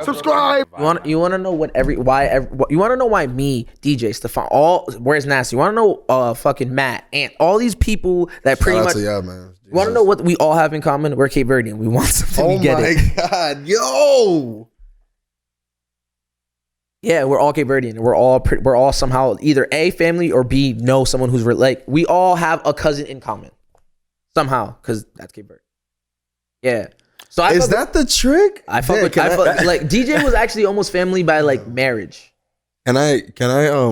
Subscribe. You want to know you want to know why me, DJ, Stefan, where's Nasty? You want to know fucking Matt and all these people that pretty much. Yeah, man. You want to know what we all have in common? We're Cape Verdean. We want something. We get it. Oh my God, yo. Yeah, we're all Cape Verdean. We're all somehow either A, family, or B, know someone who's like, we all have a cousin in common somehow, because that's Cape Verde. Yeah. So Is that the trick? I fuck with like DJ was actually almost family by like marriage. Can I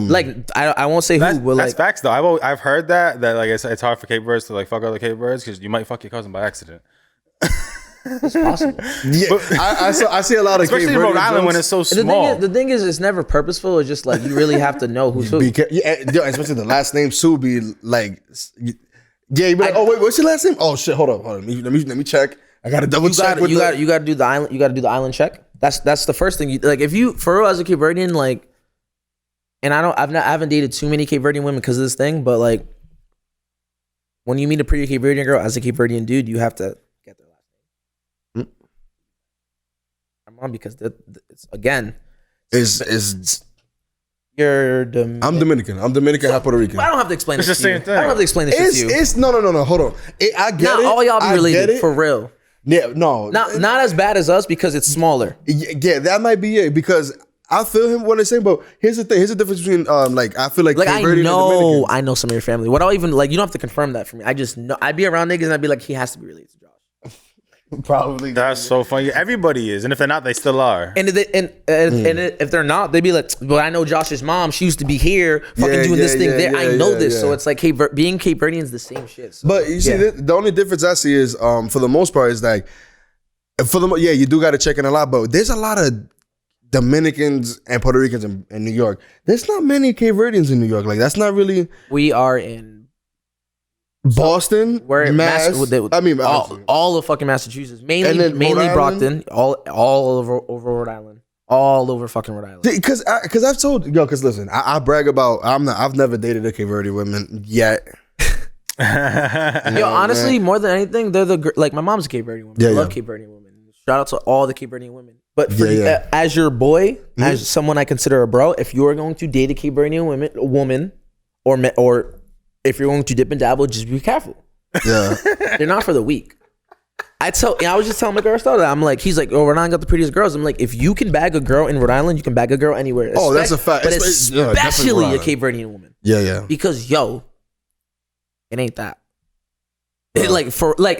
like I won't say who, but that's like facts though. I've heard that like it's hard for Cape Verdes to like fuck other Cape Verdes because you might fuck your cousin by accident. it's possible. Yeah, I see a lot of especially Cape in Rhode Verdean Island jokes. when it's so small. The thing is, it's never purposeful. It's just like you really have to know who's who. Especially the last name Sue be like, yeah. You be like, oh wait, what's your last name? Oh shit, hold up. Let me check. I gotta double check. You gotta do the island. You gotta do the island check. That's the first thing. Like if you for real as a Cape Verdean, like, and I haven't dated too many Cape Verdean women because of this thing, but like when you meet a pretty Cape Verdean girl as a Cape Verdean dude, you have to get their last name. I'm on because it's again. You're Dominican. I'm Dominican. I'm Dominican. I'm Puerto Rican. I don't have to explain It's this the to you. same thing. I don't have to explain this to you. It's no. Hold on. I get Not it. all y'all be related it. for real. Yeah, no. Not as bad as us because it's smaller. Yeah, that might be it because I feel him what they're saying. But here's the thing. Here's the difference between like I feel like I Cape Verdean and Dominican. I know some of your family. What I'll even like, you don't have to confirm that for me. I just know I'd be around niggas and I'd be like, he has to be related to Josh. Probably. That's so funny. Everybody is, and if they're not, they still are. And if they're not, they'd be like, well, I know Josh's mom. She used to be here, fucking doing this thing there. I know this, so it's like being Cape Verdean is the same shit. So, but you see, the only difference I see is for the most part is like you do got to check in a lot, but there's a lot of Dominicans and Puerto Ricans in New York. There's not many Cape Verdeans in New York. Like that's not really. We are in Boston, where all of fucking Massachusetts, mainly Brockton, all over Rhode Island, all over fucking Rhode Island. Because I've told because listen, I brag about I've never dated a Cape Verdean woman yet. Honestly, more than anything, they're like my mom's a Cape Verdean woman. I love Cape Verdean women. Shout out to all the Cape Verdean women. But for as your boy, as someone I consider a bro, if you are going to date a Cape Verdean woman, or if you're going to dip and dabble, just be careful. Yeah, they're not for the weak. I was just telling my girl that I'm like, he's like, oh, Rhode Island got the prettiest girls. I'm like, if you can bag a girl in Rhode Island, you can bag a girl anywhere. Oh, that's a fact. But especially a Cape Verdean woman. Yeah. Because it ain't that.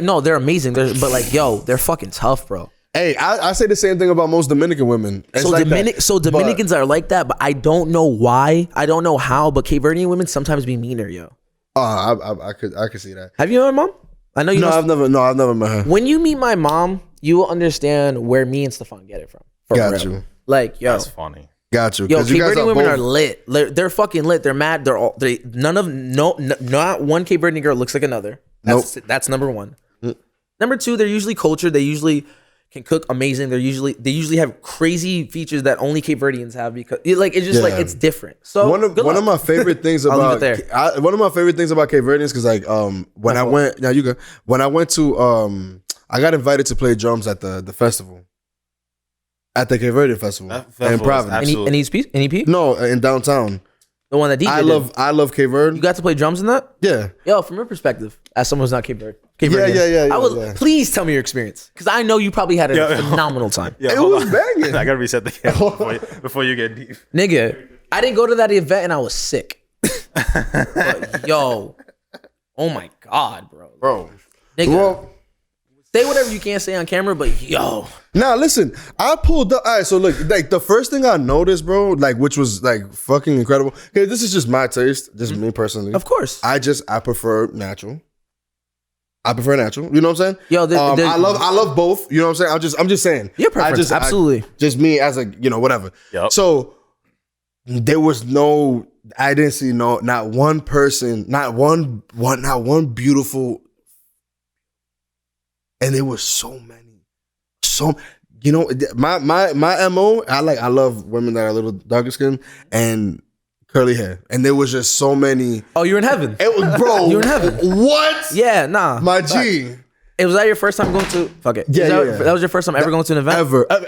No, they're amazing. But they're fucking tough, bro. Hey, I say the same thing about most Dominican women. It's Dominicans are like that, but I don't know why. I don't know how, but Cape Verdean women sometimes be meaner, yo. I could see that. Have you met my mom? I know you. No, I've never met her. When you meet my mom, you will understand where me and Stefan get it from. Got you. Like, yo, that's funny. Got you. Yo, Cape Verdean women are lit. They're fucking lit. They're mad. Not one Cape Verdean girl looks like another. That's number one. Number two, they're usually cultured. They usually can cook amazing. They usually have crazy features that only Cape Verdeans have because it's just like it's different. So one of my favorite things about Cape Verdeans because when I went to I got invited to play drums at the festival. At the Cape Verdean Festival in Providence. Any EP? No, in downtown. The one that DJ I love Cape Verde. You got to play drums in that? Yeah. Yo, from your perspective, as someone who's not Cape Verde. Please tell me your experience. Because I know you probably had a phenomenal time. It was banging. I got to reset the camera before you get deep. Nigga, I didn't go to that event and I was sick. But, yo. Oh my God, bro. Nigga. Say whatever you can't say on camera, but yo. Nah, listen, I pulled up. All right, so look, like the first thing I noticed, bro, like which was like fucking incredible. Okay, this is just my taste, just me personally. Of course. I prefer natural. You know what I'm saying? Yo, I love both. You know what I'm saying? I'm just saying. Your preference, absolutely. Just me as a whatever. Yep. So there was I didn't see not one person, not one beautiful. And there were so many. My MO, I love women that are a little darker skin and curly hair. And there was just so many. Oh, you're in heaven. It was, bro. You're in heaven. What? Yeah, nah. My G. Was that your first time going to? Fuck it. Yeah, That was your first time ever going to an event?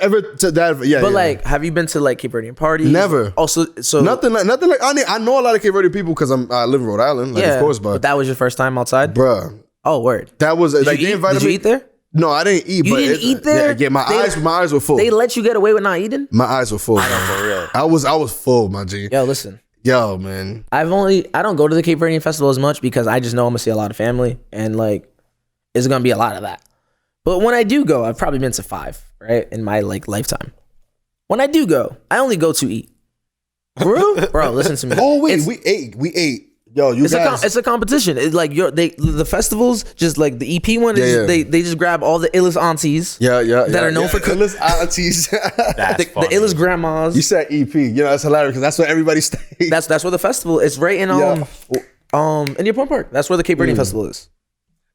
Ever to that? Yeah. But like, have you been to like Cape Verdean parties? Never. Also, so nothing like. I know a lot of Cape Verdean people because I live in Rhode Island. Like, of course, but that was your first time outside, bruh. Oh, word. That was like they invited me. Did you eat there? No, I didn't eat. You didn't eat there? Yeah, my eyes were full. They let you get away with not eating? My eyes were full. I know, for real. I was full, my G. Yo, listen. Yo, man. I don't go to the Cape Verdean Festival as much because I just know I'm gonna see a lot of family and like it's gonna be a lot of that. But when I do go, I've probably been to 5, right? In my like lifetime. When I do go, I only go to eat. Bro, listen to me. Oh wait, we ate. Yo, it's a competition. It's like the festivals, just like the EP one. They just grab all the illest aunties. That are known for illest aunties. the illest grandmas. You said EP. You know that's hilarious because that's where everybody stays. That's where the festival is. Right in in Point Park. That's where the Cape Verdean Festival is.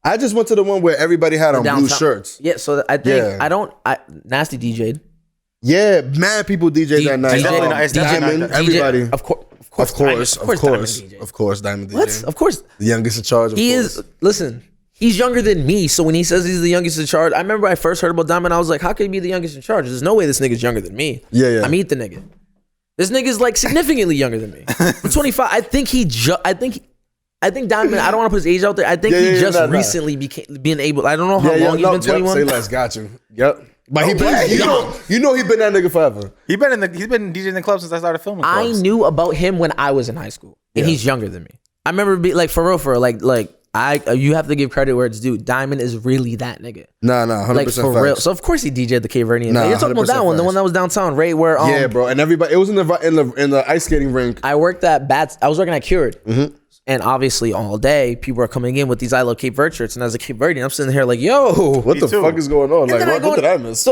I just went to the one where everybody had on blue shirts. Yeah, so I think Nasty DJ'd. Yeah, mad people DJ'd that night. Diamond, everybody. Of course, Diamond DJ. What? Of course. The youngest in charge, He is, listen, he's younger than me, so when he says he's the youngest in charge, I remember I first heard about Diamond, I was like, how could he be the youngest in charge? There's no way this nigga's younger than me. Yeah. I meet the nigga. This nigga's like significantly younger than me. I'm 25. I think Diamond, I don't want to put his age out there. I think he just recently being able, I don't know how long he's been 21. Say less, got you. Yep. But he been, you know he been that nigga forever. He's been DJing the club since I started filming clubs. I knew about him when I was in high school, and he's younger than me. I remember being like, for real, you have to give credit where it's due. Diamond is really that nigga. Nah, 100% like for real. So of course he DJ'd the Cape Verdean. You're talking about that one, the one that was downtown, right? Where yeah, bro, and everybody, it was in the ice skating rink. I worked at I was working at Cured. Mm-hmm. And obviously, all day, people are coming in with these I Love Cape Verde shirts. And as a Cape Verdean, I'm sitting here like, yo. What the fuck is going on? Like, what did I miss?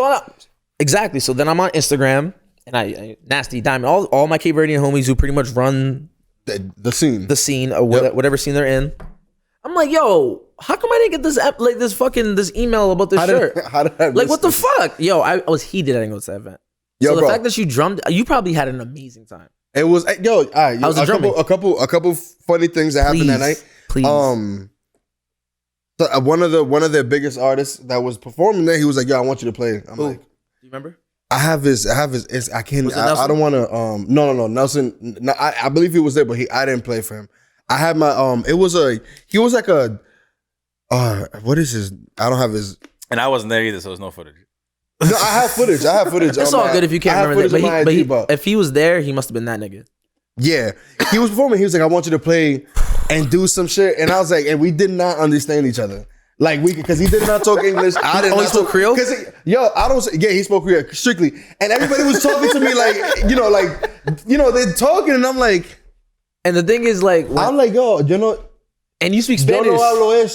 Exactly. So then I'm on Instagram, and I Nasty Diamond, all my Cape Verdean homies who pretty much run the scene, or whatever scene they're in. I'm like, yo, how come I didn't get this email about this shirt? How did I miss what the fuck? Yo, I was heated. I didn't go to that event. So the fact that you drummed, you probably had an amazing time. It was a couple funny things that happened that night. Please. So one of their biggest artists that was performing there, he was like, "Yo, I want you to play." I'm like, "Do you remember?" I have his. I can't. I don't want to. No. Nelson. No, I believe he was there, but I didn't play for him. I had my. He was like a. What is his? I don't have his. And I wasn't there either, so there's no footage. No, I have footage. It's all good if you can't remember that. But if he was there, he must have been that nigga. Yeah, he was performing. He was like, "I want you to play and do some shit," and I was like, and we did not understand each other. Like because he did not talk English. I did not spoke Creole. He spoke Creole strictly, and everybody was talking to me they're talking, and I'm like, and the thing is I'm like, yo, and you speak Spanish.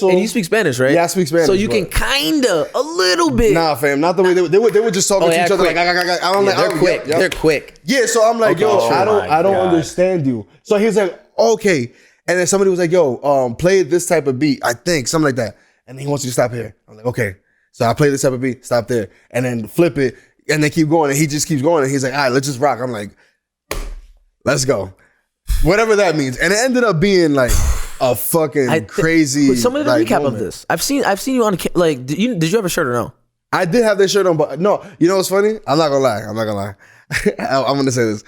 And you speak Spanish, right? Yeah, I speak Spanish. So you can kinda a little bit. Nah, fam, not the way they were just talking to each other. Like, they're quick. They're quick. Yeah, so I'm like, I don't understand you. So he's like, okay, and then somebody was like, yo, play this type of beat. I think something like that, and he wants you to stop here. I'm like, okay. So I play this type of beat, stop there, and then flip it, and then keep going, and he just keeps going, and he's like, all right, let's just rock. I'm like, let's go, whatever that means, and it ended up being like a fucking crazy. Somebody did a recap of this. I've seen you on did you have a shirt or no? I did have that shirt on, but no. You know what's funny? I'm not gonna lie. I'm gonna say this.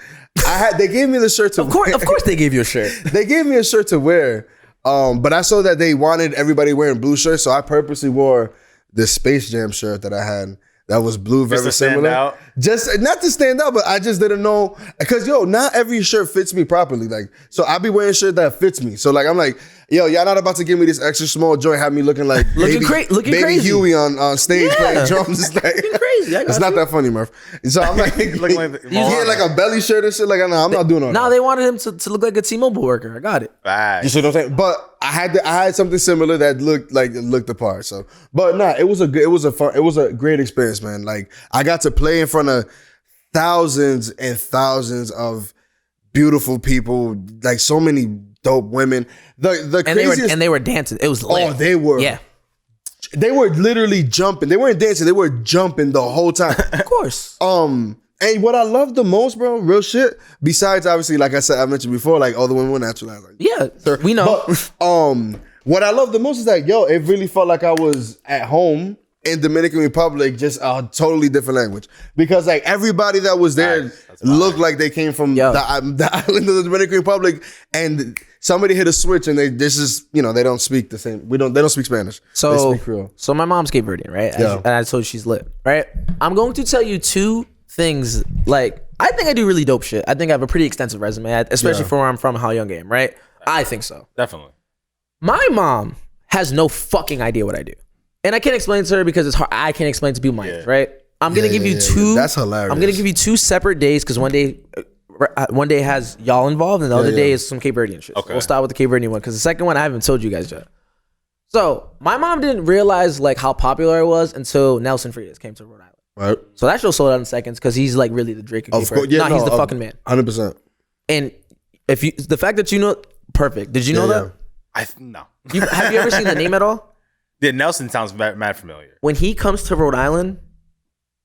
They gave me the shirt to. Of course, they gave you a shirt. They gave me a shirt to wear, but I saw that they wanted everybody wearing blue shirts, so I purposely wore the Space Jam shirt that I had. That was blue, very similar. Just not to stand out, but I just didn't know because not every shirt fits me properly. Like, so I be wearing shirt that fits me. So like, I'm like, yo, y'all not about to give me this extra small joint, have me looking like looking baby crazy. Huey on stage playing drums. It's like, looking crazy. It's not that funny, Murph. So I'm like, like a belly shirt and shit. Like, I'm not doing all that. No, they wanted him to look like a T-Mobile worker. I got it. Right. You see what I'm saying? But I had something similar that looked the part. So, but nah, it was a great experience, man. Like I got to play in front of thousands and thousands of beautiful people, like so many dope women. The craziest, and they were dancing. It was lit. Oh, they were. Yeah. They were literally jumping. They weren't dancing. They were jumping the whole time. Of course. And what I love the most, bro, real shit, besides obviously, like I mentioned before, like all the women were natural. Like, yeah, we know. But, What I love the most is that, yo, it really felt like I was at home in Dominican Republic, just a totally different language. Because like everybody that was there looked like they came from the island of the Dominican Republic, and somebody hit a switch and they don't speak the same. They don't speak Spanish. So they speak Creole. So my mom's Cape Verdean, right? And I told you she's lit, right? I'm going to tell you two things. Like, I think I do really dope shit. I think I have a pretty extensive resume, especially for where I'm from, how young I am, right? I think so. Definitely. My mom has no fucking idea what I do. And I can't explain to her because it's hard. I can't explain to people my age, right? I'm going to give you two. That's hilarious. I'm going to give you two separate days because one day has y'all involved and the other day is some Cape Verdean shit. Okay. So we'll start with the Cape Verdean one because the second one I haven't told you guys yet. So my mom didn't realize like how popular I was until Nelson Freitas came to Rhode Island. Right. So that show sold out in seconds because he's like really the Drake of Cape Verdean. Yeah, he's the fucking man. 100%. And the fact that you know, perfect. Did you know that? No. Have you ever seen the name at all? Yeah, Nelson sounds mad familiar. When he comes to Rhode Island,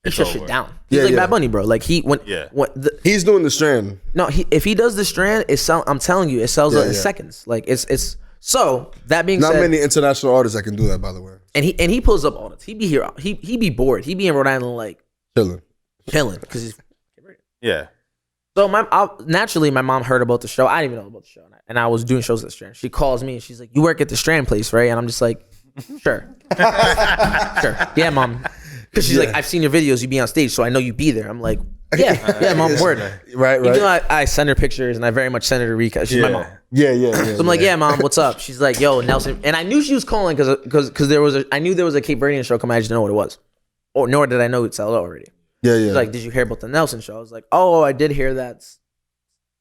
he shuts shit down. He's like Bad Bunny, bro. Like he's doing the Strand. No, if he does the Strand, I'm telling you, it sells out in seconds. Like it's so that being said, not many international artists that can do that, by the way. And he pulls up all this. He be here. He be bored. He be in Rhode Island like chilling because he's So naturally, my mom heard about the show. I didn't even know about the show, and I was doing shows at the Strand. She calls me and she's like, "You work at the Strand place, right?" And I'm just like, "Sure, sure, yeah, mom." Because she's like, "I've seen your videos. You be on stage, so I know you be there." I'm like, "Yeah, mom, word." Right. Even though I send her pictures and I very much send her to recap. She's my mom. Yeah. So I'm like, "Yeah, mom, what's up?" She's like, "Yo, Nelson," and I knew she was calling because I knew there was a Cape Verdean show coming. I just didn't know what it was, or nor did I know it sold out already. She's like, "Did you hear about the Nelson show?" I was like, "Oh, I did hear that."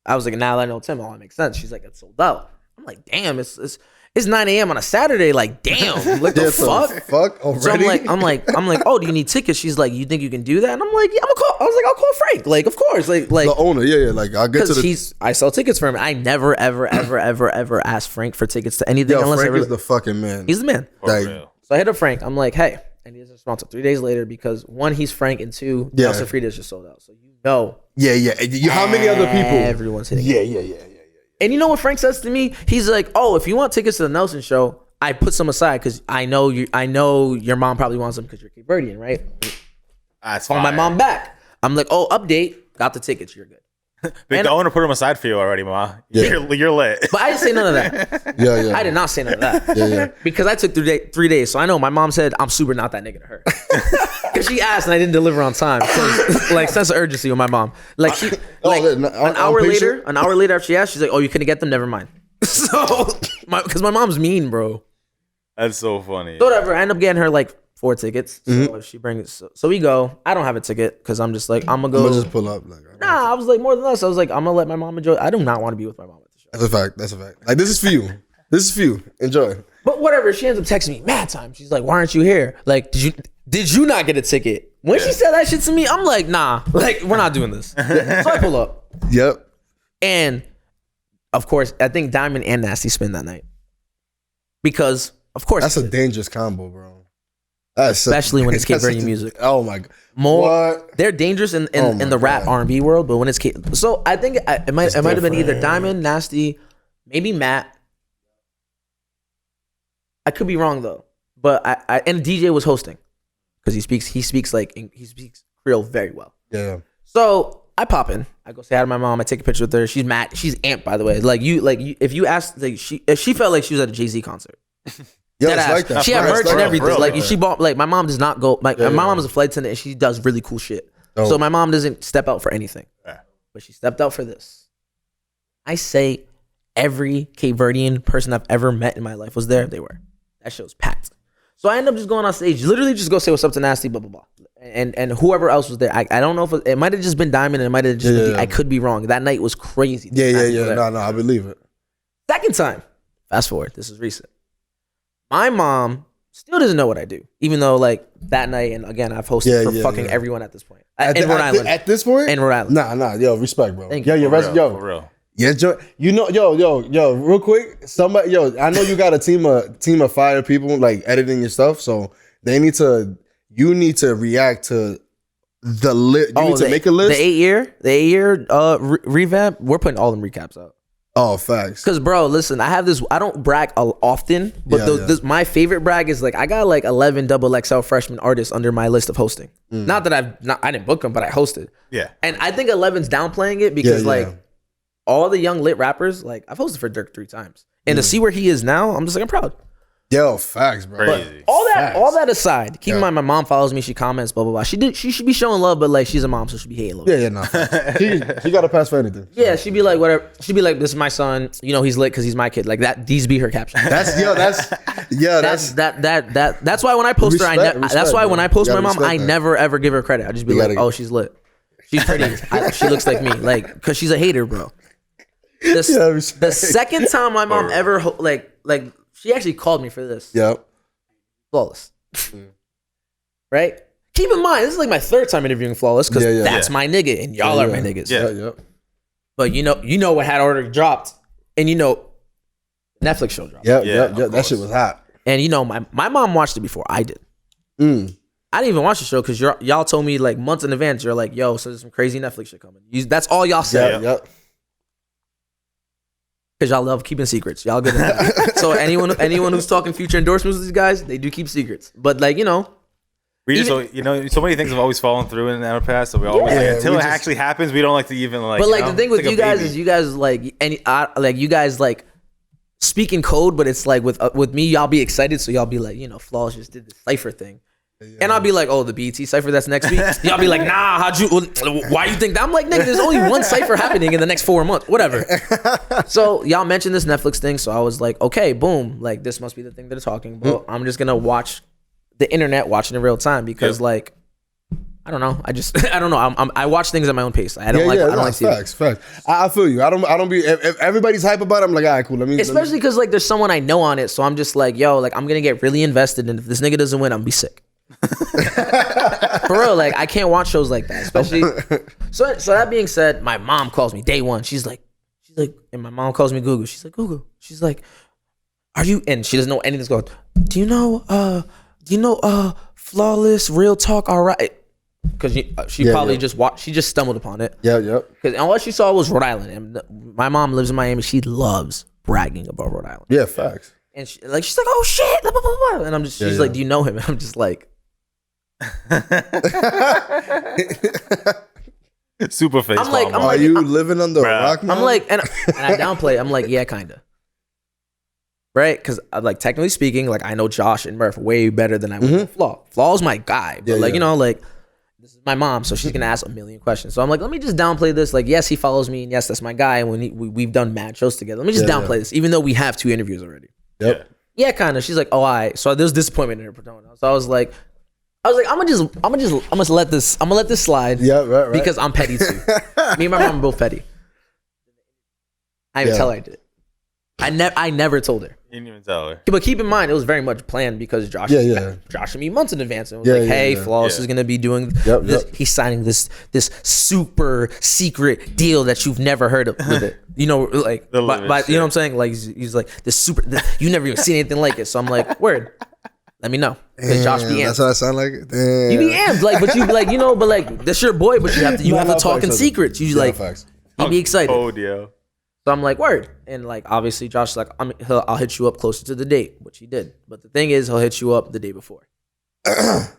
I was like, "Now that I know Tim, all that makes sense." She's like, "It's sold out." I'm like, "Damn, it's 9 a.m. on a Saturday." Like, damn, what the fuck already? So I'm like, "Oh, do you need tickets?" She's like, "You think you can do that?" And I'm like, "Yeah, I'm gonna call." I was like, "I'll call Frank." Like, of course, like the owner. Like I'll get to I sell tickets for him. I never, ever asked Frank for tickets to anything. Unless Frank is the fucking man. He's the man. So I hit up Frank. I'm like, "Hey," and he's responsive 3 days later because one, he's Frank, and two, Nelson Freitas just sold out. So you know. How many other people? Everyone's hitting. Yeah. And you know what Frank says to me? He's like, "Oh, if you want tickets to the Nelson show, I put some aside because I know your mom probably wants them because you're Cape Verdean, right?" Call my mom back. I'm like, "Oh, update. Got the tickets. You're good." The owner put them aside for you already, ma. You're lit. But I didn't say none of that. Yeah. I did not say none of that. Yeah. Because I took 3 days. So I know my mom said I'm super not that nigga to her. Because she asked and I didn't deliver on time. So, like, sense of urgency with my mom. Like an hour later after she asked, she's like, "Oh, you couldn't get them? Never mind." So, because my mom's mean, bro. That's so funny. So whatever. I end up getting her like 4 tickets. So if she brings so we go. I don't have a ticket because I'm just like, I'm gonna just pull up. I was like, more than us. I was like, I'm gonna let my mom enjoy. I do not want to be with my mom at the show. That's a fact. Like, this is for you. Enjoy. But whatever. She ends up texting me mad time. She's like, "Why aren't you here? Like, did you not get a ticket?" When she said that shit to me, I'm like, "Nah, like, we're not doing this." So I pull up. Yep. And of course, I think Diamond and Nasty spin that night because, of course, that's a dangerous combo, bro. Especially when it's Cape Verdean music. Oh my god! They're dangerous in the rap R&B world, but when it's so I think it might have been either Diamond, Nasty, maybe Matt. I could be wrong though, but and DJ was hosting because he speaks Creole very well. Yeah. So I pop in. I go say hi to my mom. I take a picture with her. She's mad. She's amped, by the way. If you asked, if she felt like she was at a Jay-Z concert. Yeah, it's like that. She had merch and everything. She bought my mom does not go. My mom is a flight attendant and she does really cool shit. Oh. So my mom doesn't step out for anything, but she stepped out for this. I say every Cape Verdean person I've ever met in my life was there. They were. That shit was packed. So I end up just going on stage, literally just go say what's up to Nasty, blah blah blah, and whoever else was there. I don't know if it might have just been Diamond and it might have just been. I could be wrong. That night was crazy. Yeah. No, I believe it. Second time, fast forward. This is recent. My mom still doesn't know what I do, even though like that night, and again, I've hosted for fucking everyone at this point. In Rhode Island. At this point? In Rhode Island. Nah, yo, respect, bro. Thank you. For real. Yeah, you know, yo, real quick, somebody, I know you got a team of fire people like editing your stuff, so you need to react to the list. You need to make a list. The 8 year revamp. We're putting all them recaps out. Oh, facts. Because, bro, listen, I have this. I don't brag often, but my favorite brag is like I got like 11 XXL freshman artists under my list of hosting. Not that I didn't book them, but I hosted. Yeah. And I think 11's downplaying it because like all the young lit rappers, like I've hosted for Dirk 3 times, and to see where he is now, I'm just like I'm proud. Yo, facts, bro. Crazy. All that aside, keep in mind my mom follows me, she comments, blah blah blah. She should be showing love, but like she's a mom, so she be hating a little. Yeah, no. She got a pass for anything. Yeah, she'd be like whatever. She'd be like, "This is my son. You know he's lit because he's my kid." Like that. These be her captions. That's why when I post her, that's why when I post my mom, I that. never ever give her credit. I just be like, "Oh, she's lit. She's pretty. She looks like me." Like, cause she's a hater, bro. The second time my mom ever like she actually called me for this. Yep. Flawless. Right? Keep in mind, this is like my 3rd time interviewing Flawless because that's my nigga and y'all are my niggas. Yeah. But you know what had already dropped, and you know Netflix show dropped. Yeah. That shit was hot. And you know my mom watched it before I did. I didn't even watch the show because y'all told me like months in advance. You're like, yo, so there's some crazy Netflix shit coming. That's all y'all said. Yep. Because y'all love keeping secrets. Y'all good at that. So anyone who's talking future endorsements with these guys, they do keep secrets. But like, you know. We just, so many things have always fallen through in our past. So we always until it actually happens, we don't like to even like. But like the thing with you guys is you guys like you guys like speak in code, but it's like with me, y'all be excited, so y'all be like, you know, Flaws just did this cipher thing. And I'll be like, oh, the BET cipher that's next week. Y'all be like, nah, why you think that? I'm like, nigga, there's only one cipher happening in the next 4 months, whatever. So y'all mentioned this Netflix thing, so I was like, okay, boom, like this must be the thing they're talking about. I'm just gonna watch the internet, watching in real time because like, I don't know, I don't know. I watch things at my own pace. I don't like facts. I feel you. I don't be if everybody's hype about it. I'm like, all right, cool. Especially because like there's someone I know on it, so I'm just like, yo, like I'm gonna get really invested, and if this nigga doesn't win, I'm gonna be sick. For real, like I can't watch shows like that, especially. So that being said, my mom calls me day one. She's like, and my mom calls me Google. She's like, Google. She's like, are you? And she doesn't know anything's going. Do you know Flawless, Real Talk, all right? Because she probably just watched. She just stumbled upon it. Yeah. Because all she saw was Rhode Island, and my mom lives in Miami. She loves bragging about Rhode Island. Yeah, facts. And she's like, oh shit, blah, blah, blah, blah. And I'm just, she's like, do you know him? And I'm just like. Super face. I'm like, are you living under a rock, man? I'm like, and I downplay. I'm like, yeah, kinda. Right? Because like technically speaking, like I know Josh and Murph way better than I would know Flaw. Flaw's my guy, but you know, like this is my mom, so she's gonna ask a million questions. So I'm like, let me just downplay this. Like, yes, he follows me, and yes, that's my guy. And when we've done mad shows together, let me just downplay this, even though we have 2 interviews already. Yep. Yeah, kind of. She's like, oh, all right. So there's disappointment in her persona. So I was like, I'm gonna let this slide. Yeah, right. Because I'm petty too. Me and my mom are both petty. I didn't tell her I did it. I never told her. You didn't even tell her. But keep in mind, it was very much planned because Josh and me months in advance. And it was like, hey, Flawless is gonna be doing this. He's signing this super secret deal that you've never heard of with it. You know, like, you know what I'm saying? Like, he's like this you never even seen anything like it. So I'm like, word. Let me know. Because Josh be amped. That's what I sound like. Damn. You be amped, like, but you be like, you know, but like, that's your boy, but you have to talk in secrets. You like, you be excited. Oh, dear. So I'm like, word. And like, obviously, Josh is like, I'll hit you up closer to the date, which he did. But the thing is, he'll hit you up the day before.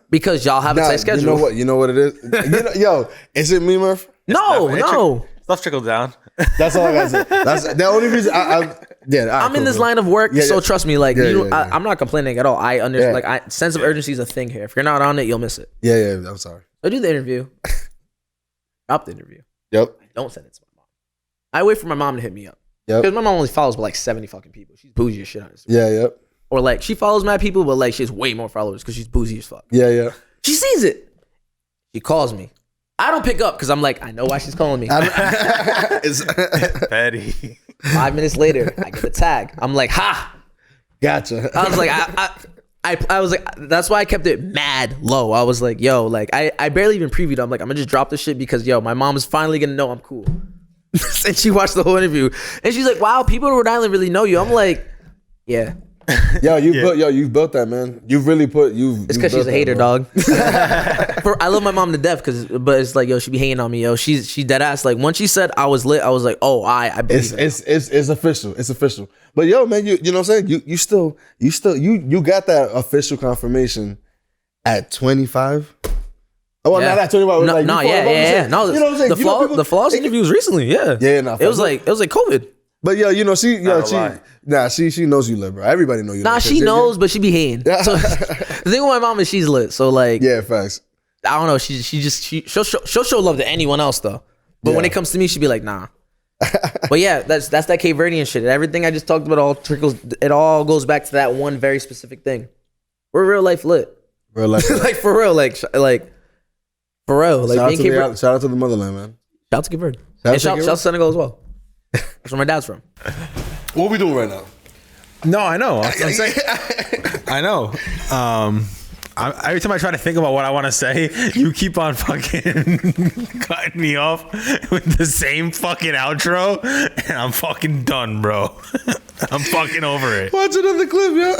Because y'all have a tight schedule. You know what it is? Yo, is it me, Murph? No. Stuff trickled down. That's all I gotta say. That's the only reason I'm in this line of work, so trust me. Like, I'm not complaining at all. I understand. Like, sense of urgency is a thing here. If you're not on it, you'll miss it. Yeah. I'm sorry. I do the interview. Drop the interview. Yep. I don't send it to my mom. I wait for my mom to hit me up. Yep. Because my mom only follows like 70 fucking people. She's bougie as shit on Instagram. Yeah. Yep. Or like she follows mad people, but like she has way more followers because she's bougie as fuck. Yeah. She sees it. She calls me. I don't pick up because I'm like, I know why she's calling me. It's petty. 5 minutes later, I get a tag. I'm like, ha! Gotcha. I was like, I was like, that's why I kept it mad low. I was like, yo, like I barely even previewed. I'm like, I'm gonna just drop this shit because yo, my mom is finally gonna know I'm cool. And she watched the whole interview, and she's like, wow, people in Rhode Island really know you. I'm like, yeah. You've built that, man. You've really put It's because she's a hater, dog. I love my mom to death, but it's like, yo, she be hating on me, yo. She dead ass. Like once she said I was lit, I was like, oh, I believe it's official. It's official. But yo, man, you know what I'm saying? You got that official confirmation at 25. Oh, well, not at 25. No, like, no, yeah. No, you know what I'm saying? The Floss interview was recently, yeah. Yeah, no. It was like COVID. But yo, you know, she knows you lit, bro. Everybody know you lit. Nah, she knows, but she be hating. So the thing with my mom is she's lit. So like, yeah, facts. I don't know. She'll show love to anyone else though. But when it comes to me, she'd be like, nah. But yeah, that's that Cape Verdean shit. Everything I just talked about it all goes back to that one very specific thing. We're real life lit. Real life lit. Like for real, like for real. Like shout out to the motherland, man. Shout out to Cape Verde. And shout out to Senegal as well. That's where my dad's from. What are we doing right now? No, I know. I'm saying, I know. Every time I try to think about what I want to say, you keep on fucking cutting me off with the same fucking outro, and I'm fucking done, bro. I'm fucking over it. Watch another clip, yo.